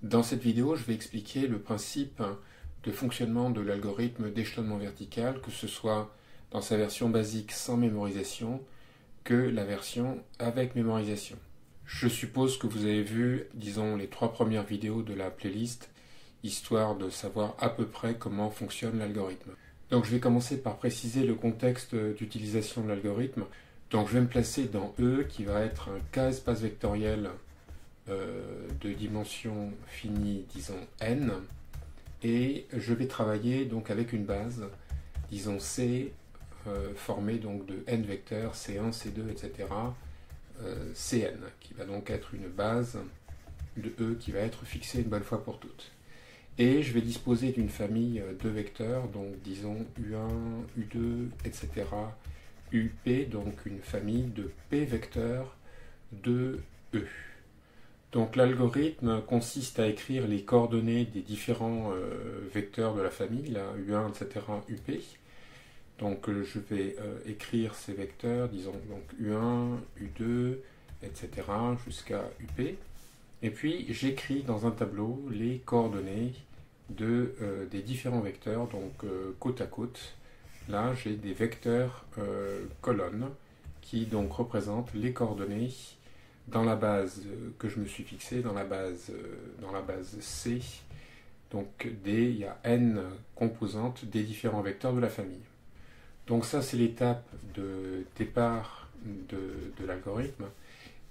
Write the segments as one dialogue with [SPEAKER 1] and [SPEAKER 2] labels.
[SPEAKER 1] Dans cette vidéo, je vais expliquer le principe de fonctionnement de l'algorithme d'échelonnement vertical, que ce soit dans sa version basique sans mémorisation que la version avec mémorisation. Je suppose que vous avez vu, disons, les 3 premières vidéos de la playlist, histoire de savoir à peu près comment fonctionne l'algorithme. Donc je vais commencer par préciser le contexte d'utilisation de l'algorithme. Donc je vais me placer dans E, qui va être un K-espace vectoriel de dimension finie, disons n, et je vais travailler donc avec une base, disons C, formée donc de n vecteurs, C1, C2, etc., Cn, qui va donc être une base de E qui va être fixée une bonne fois pour toutes. Et je vais disposer d'une famille de vecteurs, donc disons U1, U2, etc., UP, donc une famille de P vecteurs de E. Donc l'algorithme consiste à écrire les coordonnées des différents vecteurs de la famille, là, U1, etc., UP. Donc je vais écrire ces vecteurs, disons donc U1, U2, etc., jusqu'à UP. Et puis j'écris dans un tableau les coordonnées des différents vecteurs, donc côte à côte. Là j'ai des vecteurs colonnes qui donc représentent les coordonnées dans la base que je me suis fixée, dans la base C. Donc D, il y a n composantes des différents vecteurs de la famille. Donc ça c'est l'étape de départ de l'algorithme.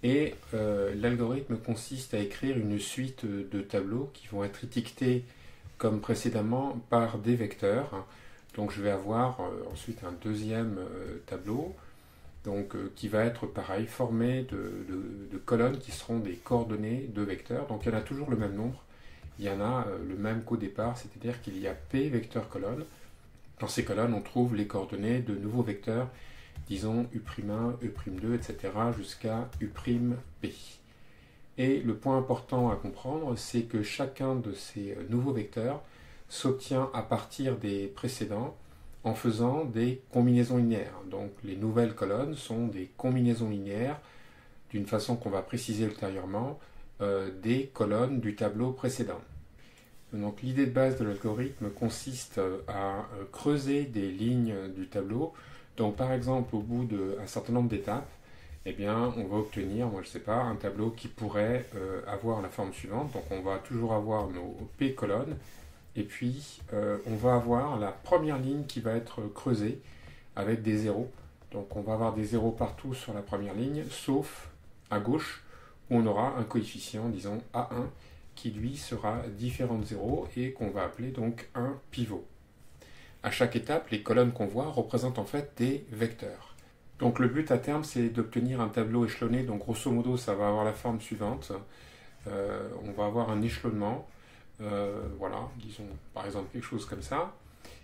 [SPEAKER 1] Et l'algorithme consiste à écrire une suite de tableaux qui vont être étiquetés comme précédemment par des vecteurs. Donc je vais avoir ensuite un deuxième tableau donc, qui va être pareil, formé de colonnes qui seront des coordonnées de vecteurs. Donc il y en a toujours le même nombre, il y en a le même qu'au départ, c'est-à-dire qu'il y a P vecteurs colonnes. Dans ces colonnes, on trouve les coordonnées de nouveaux vecteurs, disons U'1, U'2, etc., jusqu'à U'P. Et le point important à comprendre, c'est que chacun de ces nouveaux vecteurs s'obtient à partir des précédents en faisant des combinaisons linéaires. Donc les nouvelles colonnes sont des combinaisons linéaires, d'une façon qu'on va préciser ultérieurement, des colonnes du tableau précédent. Donc l'idée de base de l'algorithme consiste à creuser des lignes du tableau. Donc par exemple, au bout d'un certain nombre d'étapes, eh bien, on va obtenir, moi je sais pas, un tableau qui pourrait avoir la forme suivante. Donc on va toujours avoir nos P colonnes, et puis on va avoir la première ligne qui va être creusée avec des zéros. Donc on va avoir des zéros partout sur la première ligne, sauf à gauche, où on aura un coefficient, disons A1, qui lui sera différent de 0 et qu'on va appeler donc un pivot. À chaque étape, les colonnes qu'on voit représentent en fait des vecteurs. Donc le but à terme, c'est d'obtenir un tableau échelonné. Donc grosso modo, ça va avoir la forme suivante. On va avoir un échelonnement. Voilà, disons par exemple quelque chose comme ça.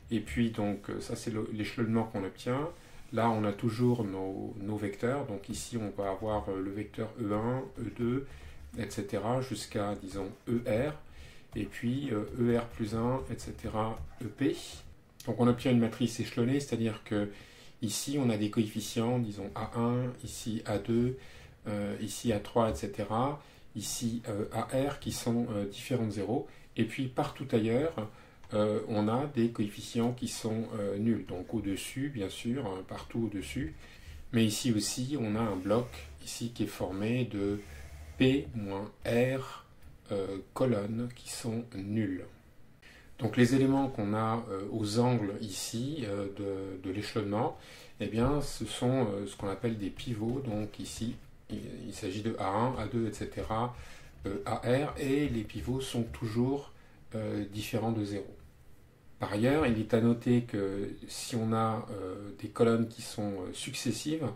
[SPEAKER 1] Et puis donc ça c'est l'échelonnement qu'on obtient. Là on a toujours nos vecteurs. Donc ici on va avoir le vecteur E1, E2, etc. jusqu'à disons ER. Et puis ER plus 1, etc. EP. Donc on obtient une matrice échelonnée, c'est-à-dire que ici on a des coefficients, disons A1, ici A2, ici A3, etc. Ici AR qui sont différents de 0. Et puis partout ailleurs, on a des coefficients qui sont nuls. Donc au-dessus, bien sûr, partout au-dessus. Mais ici aussi, on a un bloc ici qui est formé de P moins R colonnes qui sont nulles. Donc les éléments qu'on a aux angles ici de l'échelonnement, eh bien, ce sont ce qu'on appelle des pivots. Donc ici, il s'agit de A1, A2, etc., AR, et les pivots sont toujours différents de 0. Par ailleurs, il est à noter que si on a des colonnes qui sont successives,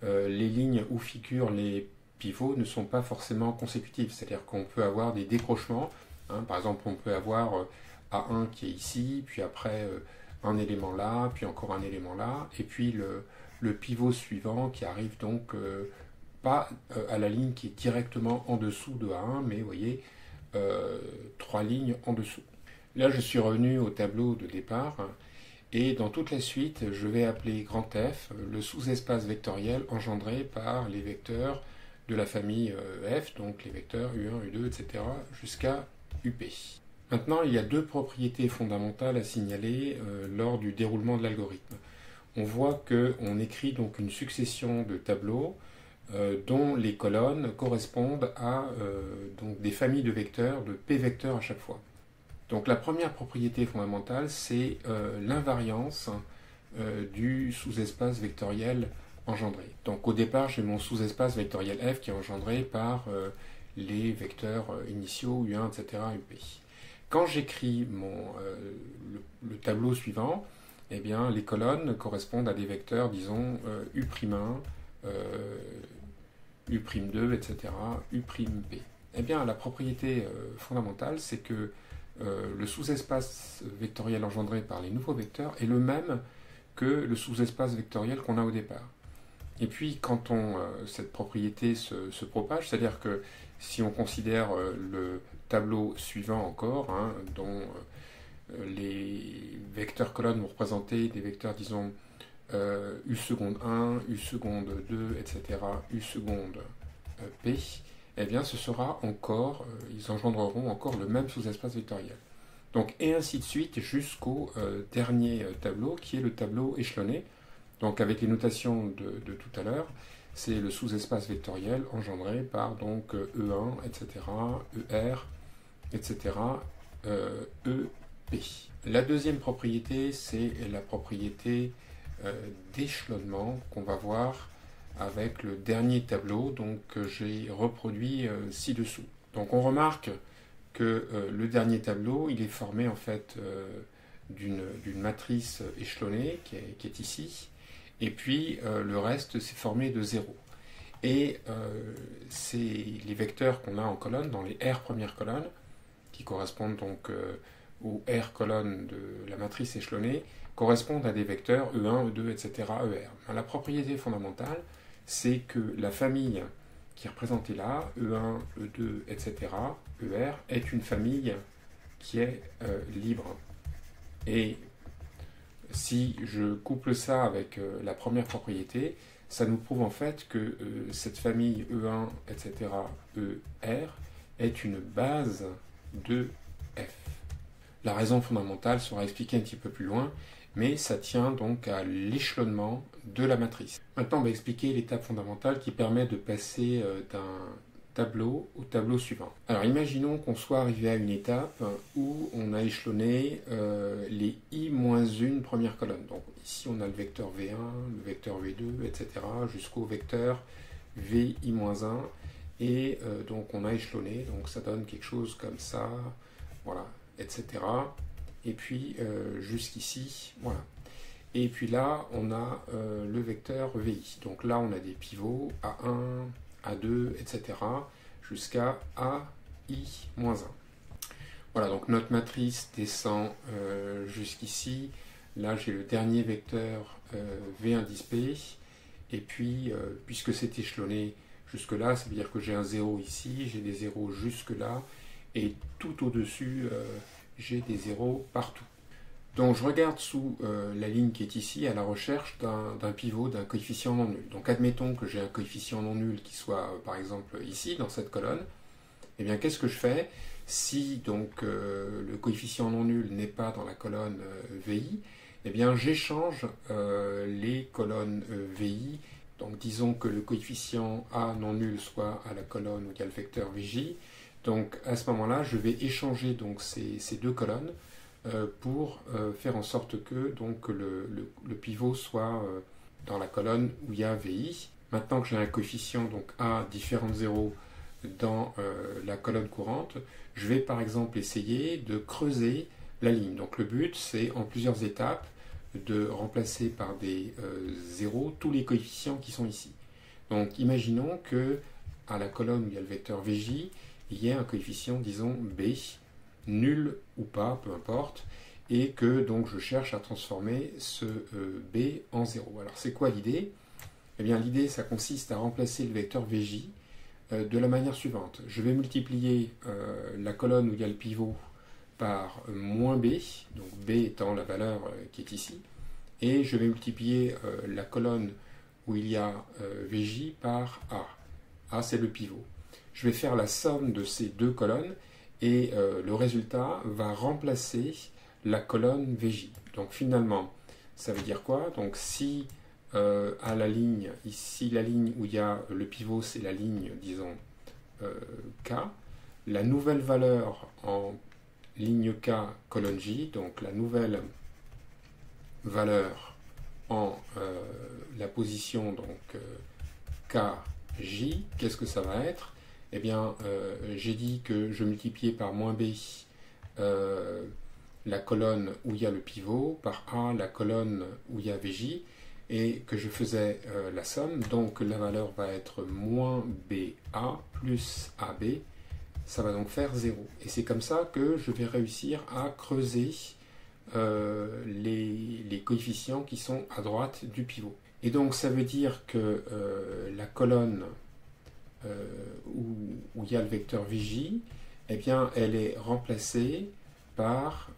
[SPEAKER 1] les lignes où figurent les pivots ne sont pas forcément consécutives, c'est-à-dire qu'on peut avoir des décrochements. Par exemple, on peut avoir A1 qui est ici, puis après un élément là, puis encore un élément là, et puis le pivot suivant qui arrive donc pas à la ligne qui est directement en dessous de A1, mais vous voyez, 3 lignes en dessous. Là, je suis revenu au tableau de départ, et dans toute la suite, je vais appeler grand F le sous-espace vectoriel engendré par les vecteurs de la famille F, donc les vecteurs U1, U2, etc., jusqu'à UP. Maintenant, il y a deux propriétés fondamentales à signaler lors du déroulement de l'algorithme. On voit qu'on écrit donc une succession de tableaux dont les colonnes correspondent à donc des familles de vecteurs, de P vecteurs à chaque fois. Donc la première propriété fondamentale, c'est l'invariance du sous-espace vectoriel engendré. Donc au départ, j'ai mon sous-espace vectoriel F qui est engendré par les vecteurs initiaux U1, etc., UP. Quand j'écris le tableau suivant, eh bien, les colonnes correspondent à des vecteurs, disons, U'1, U'2, etc., U'P. Eh bien, la propriété fondamentale, c'est que le sous-espace vectoriel engendré par les nouveaux vecteurs est le même que le sous-espace vectoriel qu'on a au départ. Et puis, quand cette propriété se propage, c'est-à-dire que si on considère le tableau suivant encore, hein, dont les vecteurs colonnes vont représenter des vecteurs, disons, U seconde 1, U seconde 2, etc., U seconde P, eh bien ce sera encore, ils engendreront encore le même sous-espace vectoriel. Donc, et ainsi de suite jusqu'au dernier tableau, qui est le tableau échelonné. Donc avec les notations de tout à l'heure, c'est le sous-espace vectoriel engendré par donc E1, etc., ER, etc., EP. La deuxième propriété, c'est la propriété d'échelonnement qu'on va voir avec le dernier tableau donc, que j'ai reproduit ci-dessous. Donc on remarque que le dernier tableau, il est formé en fait d'une matrice échelonnée qui est ici, et puis le reste c'est formé de 0. Et c'est les vecteurs qu'on a en colonne, dans les R premières colonnes, qui correspondent donc aux R colonnes de la matrice échelonnée, correspondent à des vecteurs E1, E2, etc., ER. La propriété fondamentale, c'est que la famille qui est représentée là, E1, E2, etc., ER, est une famille qui est libre. Et si je couple ça avec la première propriété, ça nous prouve en fait que cette famille E1, etc., ER est une base de F. La raison fondamentale sera expliquée un petit peu plus loin, mais ça tient donc à l'échelonnement de la matrice. Maintenant, on va expliquer l'étape fondamentale qui permet de passer d'un tableau au tableau suivant. Alors imaginons qu'on soit arrivé à une étape où on a échelonné les i-1 premières colonnes. Donc ici on a le vecteur V1, le vecteur V2, etc. jusqu'au vecteur VI-1. Et donc on a échelonné, donc ça donne quelque chose comme ça, voilà, etc. Et puis jusqu'ici, voilà. Et puis là, on a le vecteur VI. Donc là, on a des pivots A1, A2, etc. jusqu'à AI-1. Voilà, donc notre matrice descend jusqu'ici. Là, j'ai le dernier vecteur V1'P. Et puis, puisque c'est échelonné jusque-là, ça veut dire que j'ai un 0 ici, j'ai des 0 jusque-là. Et tout au-dessus, j'ai des 0 partout. Donc je regarde sous la ligne qui est ici à la recherche d'un pivot, d'un coefficient non nul. Donc admettons que j'ai un coefficient non nul qui soit par exemple ici dans cette colonne. Eh bien qu'est-ce que je fais si donc le coefficient non nul n'est pas dans la colonne VI? Eh bien j'échange les colonnes VI. Donc disons que le coefficient A non nul soit à la colonne où il y a le vecteur VJ. Donc à ce moment-là, je vais échanger donc ces deux colonnes pour faire en sorte que donc, le pivot soit dans la colonne où il y a VI. Maintenant que j'ai un coefficient donc A différent de 0 dans la colonne courante, je vais par exemple essayer de creuser la ligne. Donc le but, c'est en plusieurs étapes de remplacer par des zéros tous les coefficients qui sont ici. Donc imaginons que à la colonne où il y a le vecteur VJ, il y ait un coefficient, disons, B, nul ou pas, peu importe, et que donc je cherche à transformer ce B en 0. Alors c'est quoi l'idée? Eh bien l'idée, ça consiste à remplacer le vecteur VJ de la manière suivante. Je vais multiplier la colonne où il y a le pivot par moins B, donc B étant la valeur qui est ici, et je vais multiplier la colonne où il y a VJ par A. A, c'est le pivot. Je vais faire la somme de ces deux colonnes, et le résultat va remplacer la colonne VJ. Donc finalement, ça veut dire quoi? Donc si à la ligne, ici la ligne où il y a le pivot, c'est la ligne, disons, K, la nouvelle valeur en ligne K, colonne J, donc la nouvelle valeur en la position donc KJ, qu'est-ce que ça va être? Eh bien, j'ai dit que je multipliais par moins B la colonne où il y a le pivot, par A la colonne où il y a VJ, et que je faisais la somme, donc la valeur va être moins BA plus AB, ça va donc faire 0. Et c'est comme ça que je vais réussir à creuser les coefficients qui sont à droite du pivot. Et donc ça veut dire que la colonne où il y a le vecteur VJ, eh bien elle est remplacée par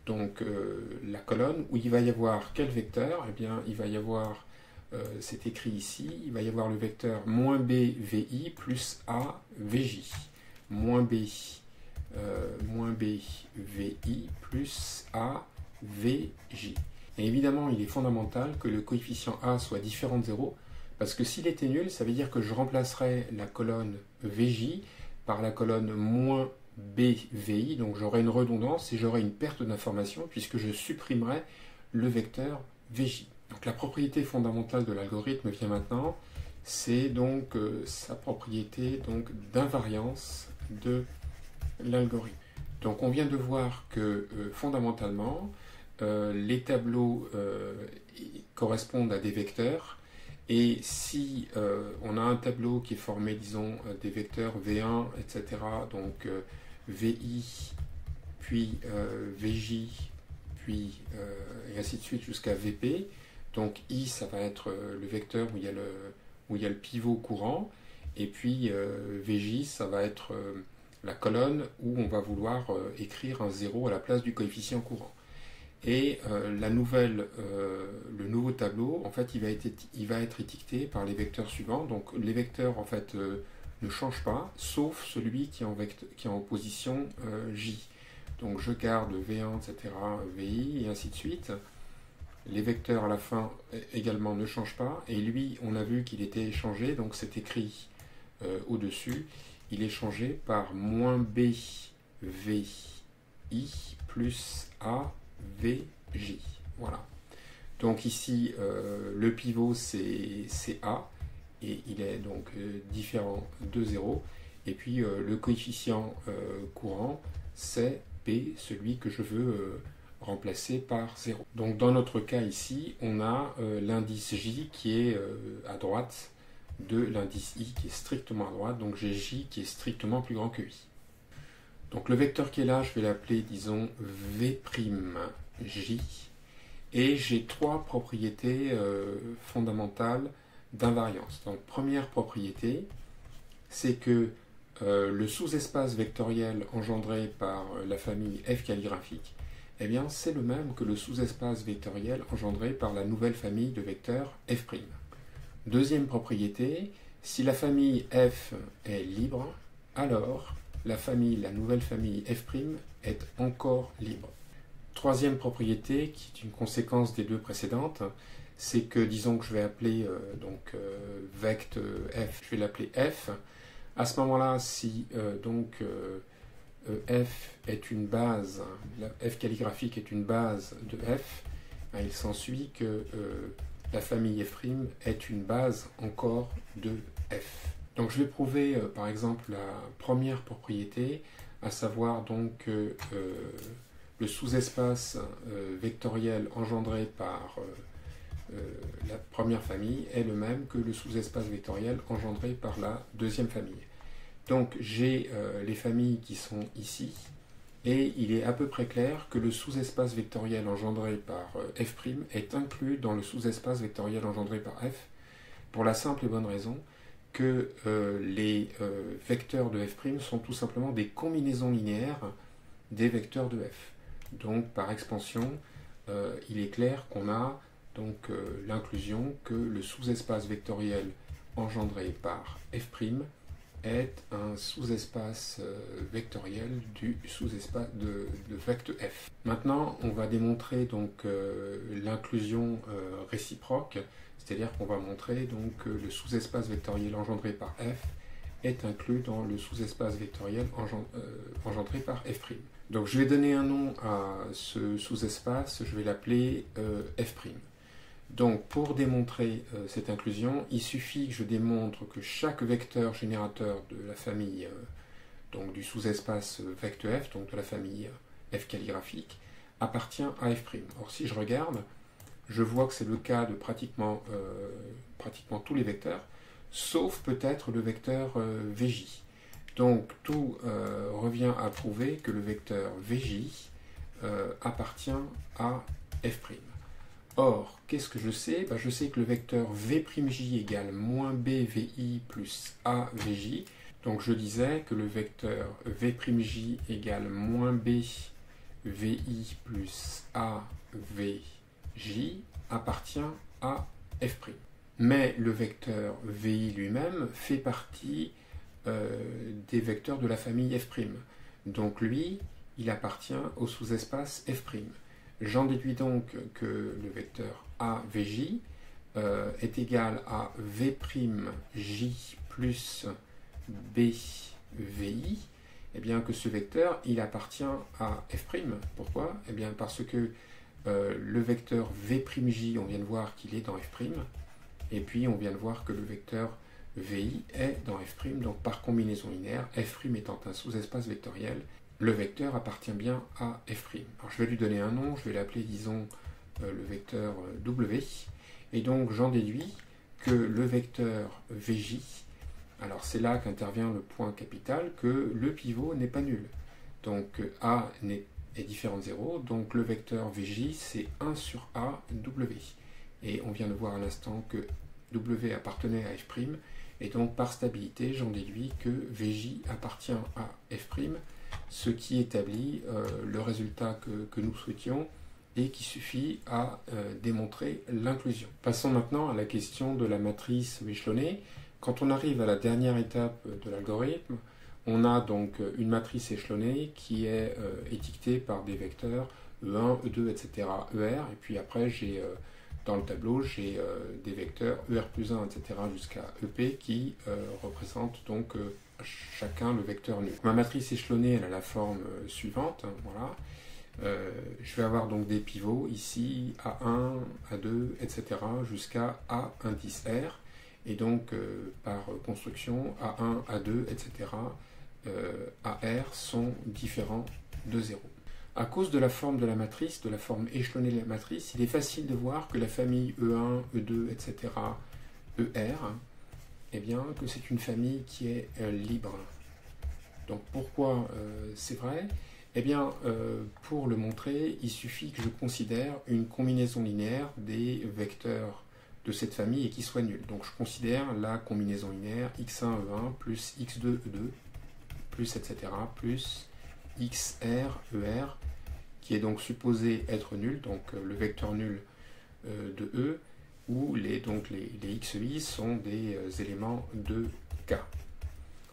[SPEAKER 1] la colonne où il va y avoir quel vecteur? Eh bien il va y avoir, c'est écrit ici, il va y avoir le vecteur moins B VI plus A VJ. Moins B VI plus A VJ. Et évidemment, il est fondamental que le coefficient A soit différent de 0, parce que s'il était nul, ça veut dire que je remplacerai la colonne VJ par la colonne moins BVI, donc j'aurai une redondance et j'aurai une perte d'information puisque je supprimerai le vecteur VJ. Donc la propriété fondamentale de l'algorithme vient maintenant, c'est donc sa propriété d'invariance de l'algorithme. Donc on vient de voir que fondamentalement les tableaux correspondent à des vecteurs, et si on a un tableau qui est formé, disons, des vecteurs V1, etc., donc VI, puis VJ, puis et ainsi de suite jusqu'à VP, donc I ça va être le vecteur où il y a le pivot courant, et puis VJ ça va être la colonne où on va vouloir écrire un 0 à la place du coefficient courant. Et le nouveau tableau, en fait, il va être étiqueté par les vecteurs suivants. Donc les vecteurs, en fait, ne changent pas, sauf celui qui est en position J. Donc je garde V1, etc., VI, et ainsi de suite. Les vecteurs à la fin également ne changent pas. Et lui, on a vu qu'il était changé, donc c'est écrit au-dessus. Il est changé par moins B VI plus A VJ. Voilà. Donc ici, le pivot c'est A, et il est donc différent de 0. Et puis le coefficient courant, c'est P, celui que je veux remplacer par 0. Donc dans notre cas ici, on a l'indice J qui est à droite de l'indice I qui est strictement à droite, donc j'ai J qui est strictement plus grand que I. Donc le vecteur qui est là, je vais l'appeler, disons, V'J, et j'ai trois propriétés fondamentales d'invariance. Donc première propriété, c'est que le sous-espace vectoriel engendré par la famille F calligraphique, eh bien c'est le même que le sous-espace vectoriel engendré par la nouvelle famille de vecteurs F'. Deuxième propriété, si la famille F est libre, alors la nouvelle famille F' est encore libre. Troisième propriété, qui est une conséquence des deux précédentes, c'est que, disons que je vais appeler vect F, je vais l'appeler F. À ce moment-là, si F est une base, la F calligraphique est une base de F, il s'ensuit que la famille F' est une base encore de F. Donc je vais prouver par exemple la première propriété, à savoir donc le sous-espace vectoriel engendré par la première famille est le même que le sous-espace vectoriel engendré par la deuxième famille. Donc j'ai les familles qui sont ici, et il est à peu près clair que le sous-espace vectoriel engendré par F' est inclus dans le sous-espace vectoriel engendré par F, pour la simple et bonne raison que les vecteurs de F' sont tout simplement des combinaisons linéaires des vecteurs de F. Donc par expansion, il est clair qu'on a donc l'inclusion que le sous-espace vectoriel engendré par F' est un sous-espace vectoriel du sous-espace de vecteur f. Maintenant, on va démontrer donc l'inclusion réciproque, c'est-à-dire qu'on va montrer donc que le sous-espace vectoriel engendré par f est inclus dans le sous-espace vectoriel engendré par f'. Donc je vais donner un nom à ce sous-espace, je vais l'appeler f'. Donc pour démontrer cette inclusion, il suffit que je démontre que chaque vecteur générateur de la famille donc du sous-espace vecteur f, donc de la famille f calligraphique, appartient à f'. Or si je regarde, je vois que c'est le cas de pratiquement tous les vecteurs, sauf peut-être le vecteur Vj. Donc tout revient à prouver que le vecteur Vj appartient à f'. Or, qu'est-ce que je sais? Je sais que le vecteur V'J égale moins BVI plus AVJ. Donc je disais que le vecteur V'J égale moins BVI plus AVJ appartient à f'. Mais le vecteur VI lui-même fait partie des vecteurs de la famille f'. Donc lui, il appartient au sous-espace f'. J'en déduis donc que le vecteur AVJ est égal à V'J plus BVI, et bien que ce vecteur, il appartient à f'. Pourquoi? Et bien parce que le vecteur V'J, on vient de voir qu'il est dans f', et puis on vient de voir que le vecteur VI est dans f', donc par combinaison linéaire, f' étant un sous-espace vectoriel, le vecteur appartient bien à f'. Alors je vais lui donner un nom, je vais l'appeler, disons, le vecteur W, et donc j'en déduis que le vecteur Vj, alors c'est là qu'intervient le point capital, que le pivot n'est pas nul. Donc A est différent de 0, donc le vecteur Vj c'est 1 sur A W. Et on vient de voir à l'instant que W appartenait à f', et donc par stabilité, j'en déduis que Vj appartient à f', ce qui établit le résultat que nous souhaitions et qui suffit à démontrer l'inclusion. Passons maintenant à la question de la matrice échelonnée. Quand on arrive à la dernière étape de l'algorithme, on a donc une matrice échelonnée qui est étiquetée par des vecteurs E1, E2, etc., ER, et puis après dans le tableau, j'ai des vecteurs ER plus 1, etc., jusqu'à EP qui représentent donc chacun le vecteur nul. Ma matrice échelonnée, elle a la forme suivante, hein, voilà. Je vais avoir donc des pivots ici, A1, A2, etc., jusqu'à A indice R, et donc par construction, A1, A2, etc., AR sont différents de 0. À cause de la forme de la matrice, de la forme échelonnée de la matrice, il est facile de voir que la famille E1, E2, etc., ER, eh bien, que c'est une famille qui est libre. Donc pourquoi c'est vrai? Eh bien, pour le montrer, il suffit que je considère une combinaison linéaire des vecteurs de cette famille et qui soit nulle. Donc je considère la combinaison linéaire x1, E1 plus x2, E2, plus etc., plus xr, ER, qui est donc supposé être nul, donc le vecteur nul de E, où les xi sont des éléments de K.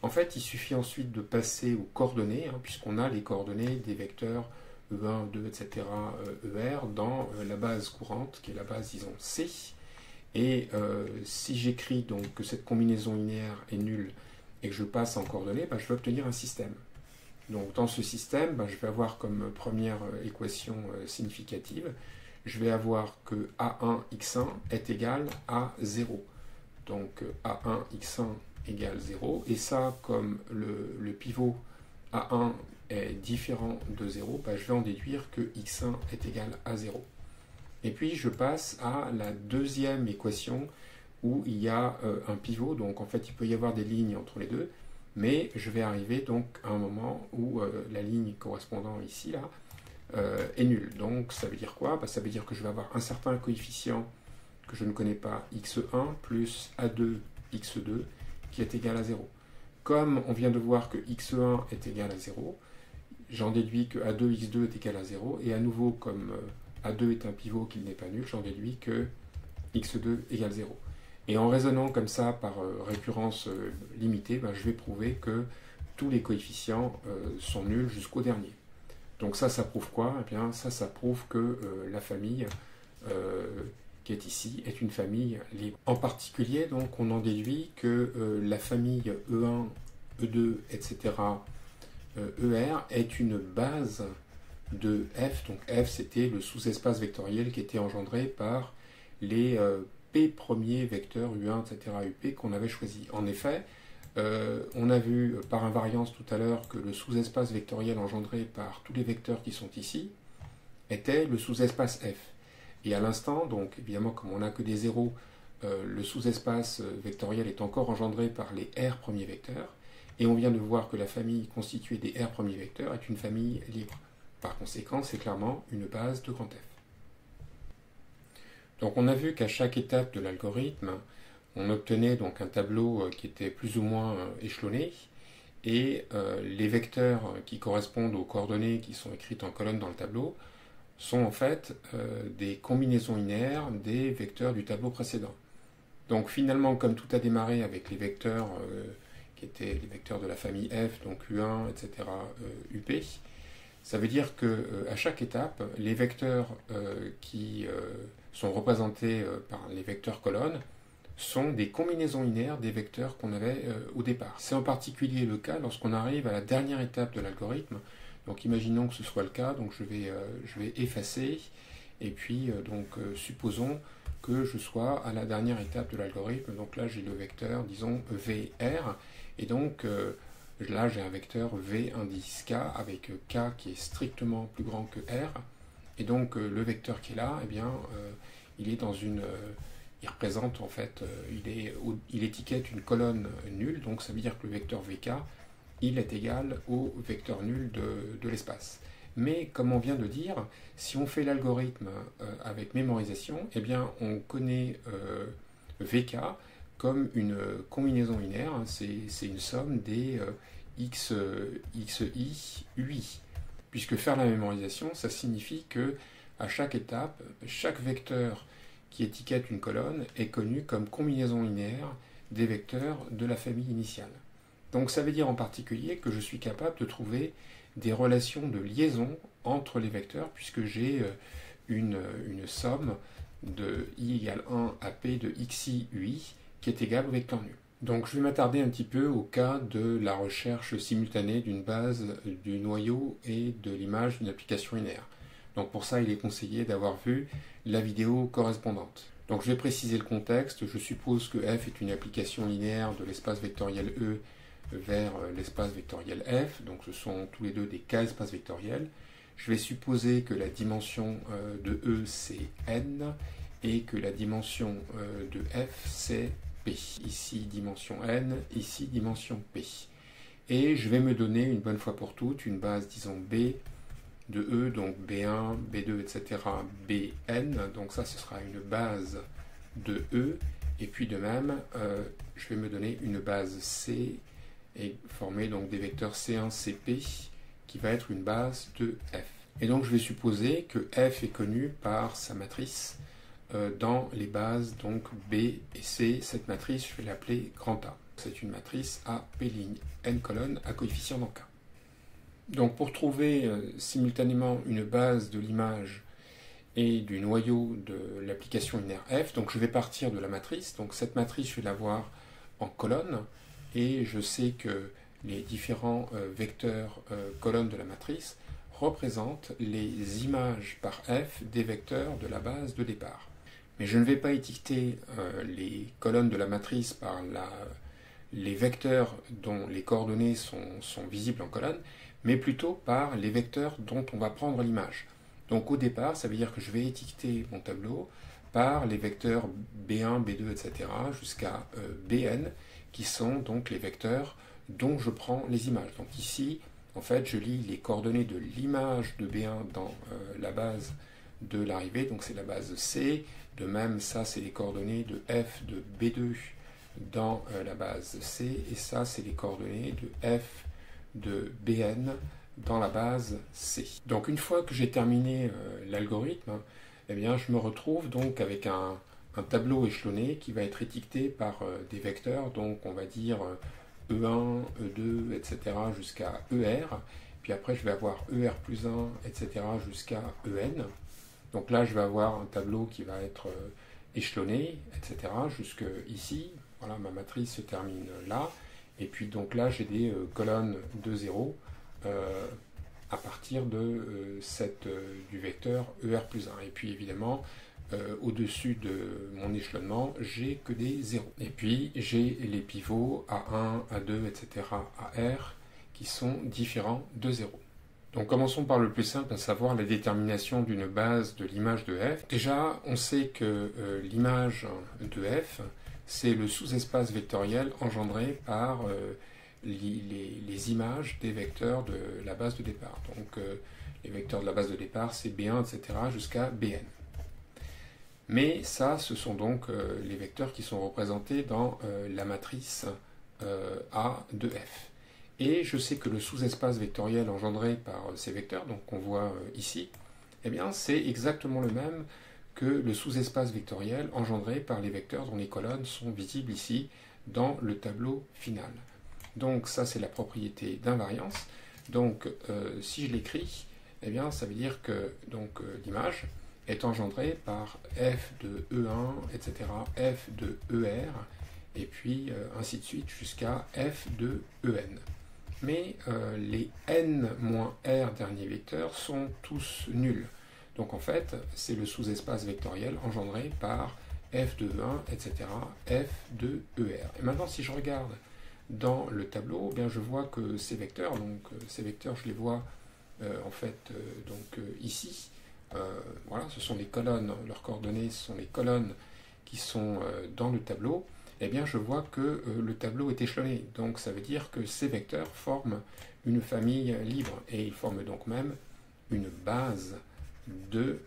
[SPEAKER 1] En fait, il suffit ensuite de passer aux coordonnées, hein, puisqu'on a les coordonnées des vecteurs E1, E2, etc., ER dans la base courante, qui est la base, disons, C. Et si j'écris donc que cette combinaison linéaire est nulle et que je passe en coordonnées, je vais obtenir un système. Donc dans ce système, je vais avoir comme première équation significative, je vais avoir que A1x1 est égal à 0. Donc A1x1 égale 0. Et ça, comme le pivot A1 est différent de 0, je vais en déduire que x1 est égal à 0. Et puis je passe à la deuxième équation où il y a un pivot. Donc en fait, il peut y avoir des lignes entre les deux. Mais je vais arriver donc à un moment où la ligne correspondant ici, là, est nulle. Donc ça veut dire quoi? Ça veut dire que je vais avoir un certain coefficient que je ne connais pas, x1 plus a2 x2, qui est égal à 0. Comme on vient de voir que x1 est égal à 0, j'en déduis que a2 x2 est égal à 0, et à nouveau, comme a2 est un pivot qui n'est pas nul, j'en déduis que x2 égale 0. Et en raisonnant comme ça par récurrence limitée, ben, je vais prouver que tous les coefficients sont nuls jusqu'au dernier. Donc ça prouve quoi? Eh bien, ça prouve que la famille qui est ici est une famille libre. En particulier, donc, on en déduit que la famille E1, E2, etc., ER est une base de F. Donc F, c'était le sous-espace vectoriel qui était engendré par les P premiers vecteurs U1, etc., UP qu'on avait choisi. En effet, on a vu par invariance tout à l'heure que le sous-espace vectoriel engendré par tous les vecteurs qui sont ici était le sous-espace F. Et à l'instant, donc évidemment comme on n'a que des zéros, le sous-espace vectoriel est encore engendré par les R premiers vecteurs, et on vient de voir que la famille constituée des R premiers vecteurs est une famille libre. Par conséquent, c'est clairement une base de grand F. Donc on a vu qu'à chaque étape de l'algorithme, on obtenait donc un tableau qui était plus ou moins échelonné, et les vecteurs qui correspondent aux coordonnées qui sont écrites en colonne dans le tableau sont en fait des combinaisons linéaires des vecteurs du tableau précédent. Donc finalement, comme tout a démarré avec les vecteurs qui étaient les vecteurs de la famille F, donc U1, etc., UP, ça veut dire qu'à chaque étape, les vecteurs qui sont représentés par les vecteurs colonnes sont des combinaisons linéaires des vecteurs qu'on avait au départ. C'est en particulier le cas lorsqu'on arrive à la dernière étape de l'algorithme. Donc imaginons que ce soit le cas, donc je vais effacer, et puis supposons que je sois à la dernière étape de l'algorithme. Donc là j'ai le vecteur, disons VR, et donc là j'ai un vecteur V indice K avec K qui est strictement plus grand que R, et donc le vecteur qui est là, eh bien il est dans une... il représente en fait, il étiquette une colonne nulle, donc ça veut dire que le vecteur VK, il est égal au vecteur nul de l'espace. Mais comme on vient de dire, si on fait l'algorithme avec mémorisation, eh bien on connaît VK comme une combinaison linéaire, hein, c'est une somme des xi, ui. Puisque faire la mémorisation, ça signifie que à chaque étape, chaque vecteur qui étiquette une colonne est connu comme combinaison linéaire des vecteurs de la famille initiale. Donc ça veut dire en particulier que je suis capable de trouver des relations de liaison entre les vecteurs, puisque j'ai une somme de i égale 1 à p de xi ui qui est égale au vecteur nul. Donc je vais m'attarder un petit peu au cas de la recherche simultanée d'une base du noyau et de l'image d'une application linéaire. Donc pour ça, il est conseillé d'avoir vu la vidéo correspondante. Donc je vais préciser le contexte. Je suppose que f est une application linéaire de l'espace vectoriel E vers l'espace vectoriel F. Donc ce sont tous les deux des k-espaces vectoriels. Je vais supposer que la dimension de E c'est n et que la dimension de F c'est p. Ici dimension n, ici dimension p. Et je vais me donner une bonne fois pour toutes une base, disons B de E, donc B1, B2, etc., Bn, donc ça ce sera une base de E, et puis de même, je vais me donner une base C, et former donc des vecteurs C1, Cp, qui va être une base de F. Et donc je vais supposer que F est connu par sa matrice dans les bases donc B et C. Cette matrice, je vais l'appeler grand A. C'est une matrice à P' n colonnes à coefficient dans K. Donc pour trouver simultanément une base de l'image et du noyau de l'application linéaire F, donc je vais partir de la matrice. Donc cette matrice, je vais l'avoir en colonnes, et je sais que les différents vecteurs colonnes de la matrice représentent les images par F des vecteurs de la base de départ. Mais je ne vais pas étiqueter les colonnes de la matrice par les vecteurs dont les coordonnées sont visibles en colonne, mais plutôt par les vecteurs dont on va prendre l'image. Donc au départ, ça veut dire que je vais étiqueter mon tableau par les vecteurs B1, B2, etc. jusqu'à Bn, qui sont donc les vecteurs dont je prends les images. Donc ici, en fait, je lis les coordonnées de l'image de B1 dans la base de l'arrivée, donc c'est la base C. De même, ça, c'est les coordonnées de F de B2 dans la base C, et ça, c'est les coordonnées de F de Bn dans la base C. Donc une fois que j'ai terminé l'algorithme, eh bien, je me retrouve donc avec un un tableau échelonné qui va être étiqueté par des vecteurs, donc on va dire E1, E2, etc. jusqu'à ER. Puis après, je vais avoir ER plus 1, etc. jusqu'à EN. Donc là, je vais avoir un tableau qui va être échelonné, etc. jusque ici. Voilà, ma matrice se termine là. Et puis donc là, j'ai des colonnes de 0 à partir de du vecteur ER plus 1. Et puis évidemment, au-dessus de mon échelonnement, j'ai que des 0. Et puis j'ai les pivots A1, A2, etc. à R qui sont différents de 0. Donc commençons par le plus simple, à savoir la détermination d'une base de l'image de f. Déjà, on sait que l'image de f, c'est le sous-espace vectoriel engendré par les images des vecteurs de la base de départ. Donc les vecteurs de la base de départ, c'est B1, etc. jusqu'à Bn. Mais ça, ce sont donc les vecteurs qui sont représentés dans la matrice A de f. Et je sais que le sous-espace vectoriel engendré par ces vecteurs, donc qu'on voit ici, eh bien c'est exactement le même que le sous-espace vectoriel engendré par les vecteurs dont les colonnes sont visibles ici dans le tableau final. Donc ça c'est la propriété d'invariance. Donc si je l'écris, eh bien ça veut dire que l'image est engendrée par f de E1, etc., f de ER, et puis ainsi de suite jusqu'à f de En. Mais les n-r derniers vecteurs sont tous nuls. Donc en fait, c'est le sous-espace vectoriel engendré par f de E1, etc., f de ER. Et maintenant, si je regarde dans le tableau, eh bien, je vois que ces vecteurs, je les vois ici. Voilà, ce sont les colonnes, leurs coordonnées sont les colonnes qui sont dans le tableau. Eh bien, je vois que le tableau est échelonné. Donc, ça veut dire que ces vecteurs forment une famille libre. Et ils forment donc même une base de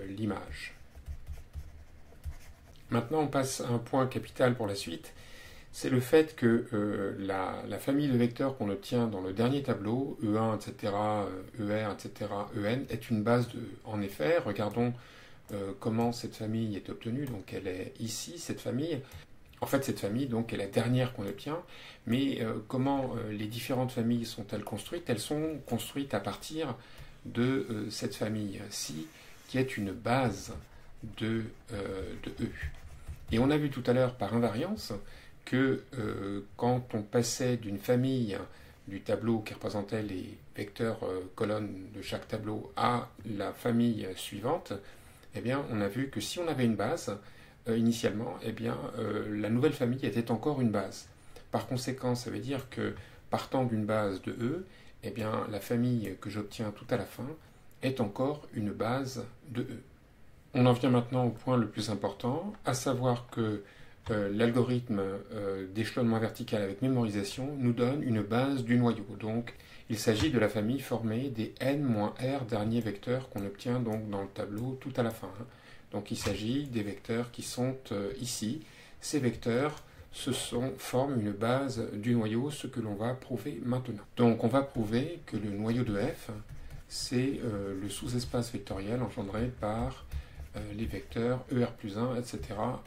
[SPEAKER 1] l'image. Maintenant, on passe à un point capital pour la suite. C'est le fait que la famille de vecteurs qu'on obtient dans le dernier tableau, E1, etc., ER, etc., En, est une base de... En effet, regardons comment cette famille est obtenue. Donc, elle est ici, cette famille. En fait, cette famille donc, est la dernière qu'on obtient, mais comment les différentes familles sont-elles construites? Elles sont construites à partir de cette famille-ci, qui est une base de E. Et on a vu tout à l'heure par invariance que quand on passait d'une famille du tableau qui représentait les vecteurs colonnes de chaque tableau à la famille suivante, eh bien, on a vu que si on avait une base, initialement, eh bien, la nouvelle famille était encore une base. Par conséquent, ça veut dire que partant d'une base de E, eh bien, la famille que j'obtiens tout à la fin est encore une base de E. On en vient maintenant au point le plus important, à savoir que l'algorithme d'échelonnement vertical avec mémorisation nous donne une base du noyau. Donc, il s'agit de la famille formée des n-r derniers vecteurs qu'on obtient donc dans le tableau tout à la fin. Donc il s'agit des vecteurs qui sont ici. Ces vecteurs forment une base du noyau, ce que l'on va prouver maintenant. Donc on va prouver que le noyau de f, c'est le sous-espace vectoriel engendré par les vecteurs ER plus 1, etc., En.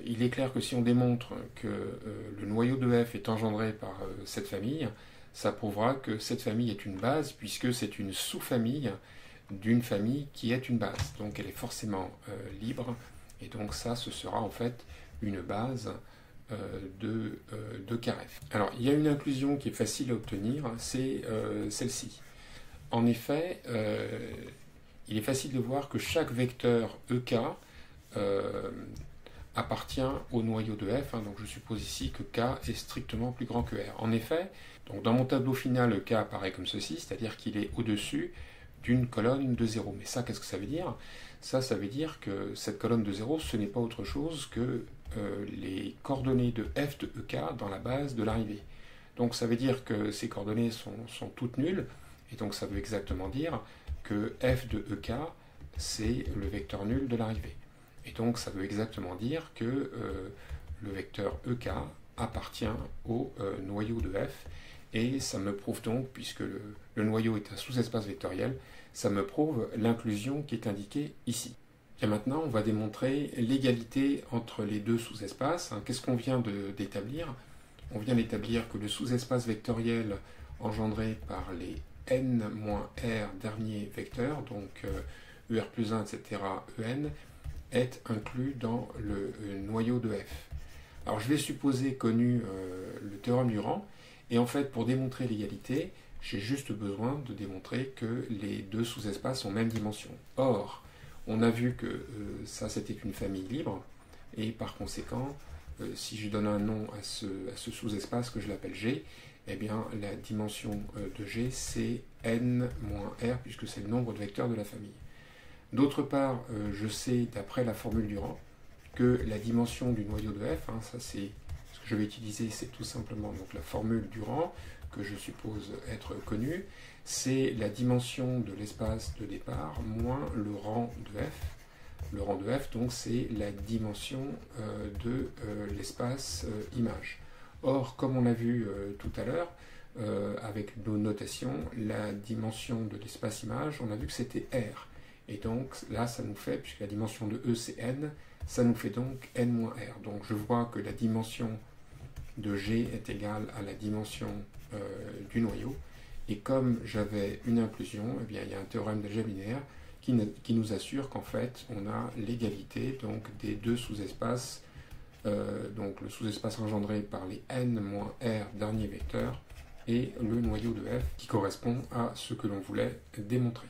[SPEAKER 1] Il est clair que si on démontre que le noyau de f est engendré par cette famille, ça prouvera que cette famille est une base, puisque c'est une sous-famille d'une famille qui est une base. Donc elle est forcément libre, et donc ça, ce sera en fait une base de carref. Alors, il y a une inclusion qui est facile à obtenir, c'est celle-ci. En effet, il est facile de voir que chaque vecteur EK appartient au noyau de f, donc je suppose ici que K est strictement plus grand que R. En effet, donc dans mon tableau final, K apparaît comme ceci, c'est-à-dire qu'il est au-dessus d'une colonne de 0. Mais ça, qu'est-ce que ça veut dire? Ça veut dire que cette colonne de 0, ce n'est pas autre chose que les coordonnées de f de EK dans la base de l'arrivée. Donc ça veut dire que ces coordonnées sont toutes nulles, et donc ça veut exactement dire que f de EK, c'est le vecteur nul de l'arrivée. Et donc ça veut exactement dire que le vecteur EK appartient au noyau de f, et ça me prouve donc, puisque le noyau est un sous-espace vectoriel, ça me prouve l'inclusion qui est indiquée ici. Et maintenant, on va démontrer l'égalité entre les deux sous-espaces. Qu'est-ce qu'on vient d'établir? On vient d'établir que le sous-espace vectoriel engendré par les n-r derniers vecteurs, donc ER plus 1, etc., EN, est inclus dans le noyau de F. Alors je vais supposer connu le théorème du rang, et en fait pour démontrer l'égalité, j'ai juste besoin de démontrer que les deux sous-espaces ont même dimension. Or, on a vu que ça c'était une famille libre, et par conséquent, si je donne un nom à ce sous-espace que je l'appelle G, eh bien la dimension de G c'est n-r, puisque c'est le nombre de vecteurs de la famille. D'autre part, je sais, d'après la formule du rang, que la dimension du noyau de F, ça c'est ce que je vais utiliser, c'est tout simplement donc, la formule du rang, que je suppose être connue, c'est la dimension de l'espace de départ moins le rang de F. Le rang de F, donc, c'est la dimension de l'espace image. Or, comme on l'a vu tout à l'heure, avec nos notations, la dimension de l'espace image, on a vu que c'était R. Et donc, là, ça nous fait, puisque la dimension de E, c'est N, ça nous fait donc N-R. Donc, je vois que la dimension de G est égale à la dimension du noyau. Et comme j'avais une inclusion, eh bien, il y a un théorème d'algèbre linéaire qui nous assure qu'en fait, on a l'égalité donc, des deux sous-espaces, donc le sous-espace engendré par les n-r derniers vecteurs et le noyau de F qui correspond à ce que l'on voulait démontrer.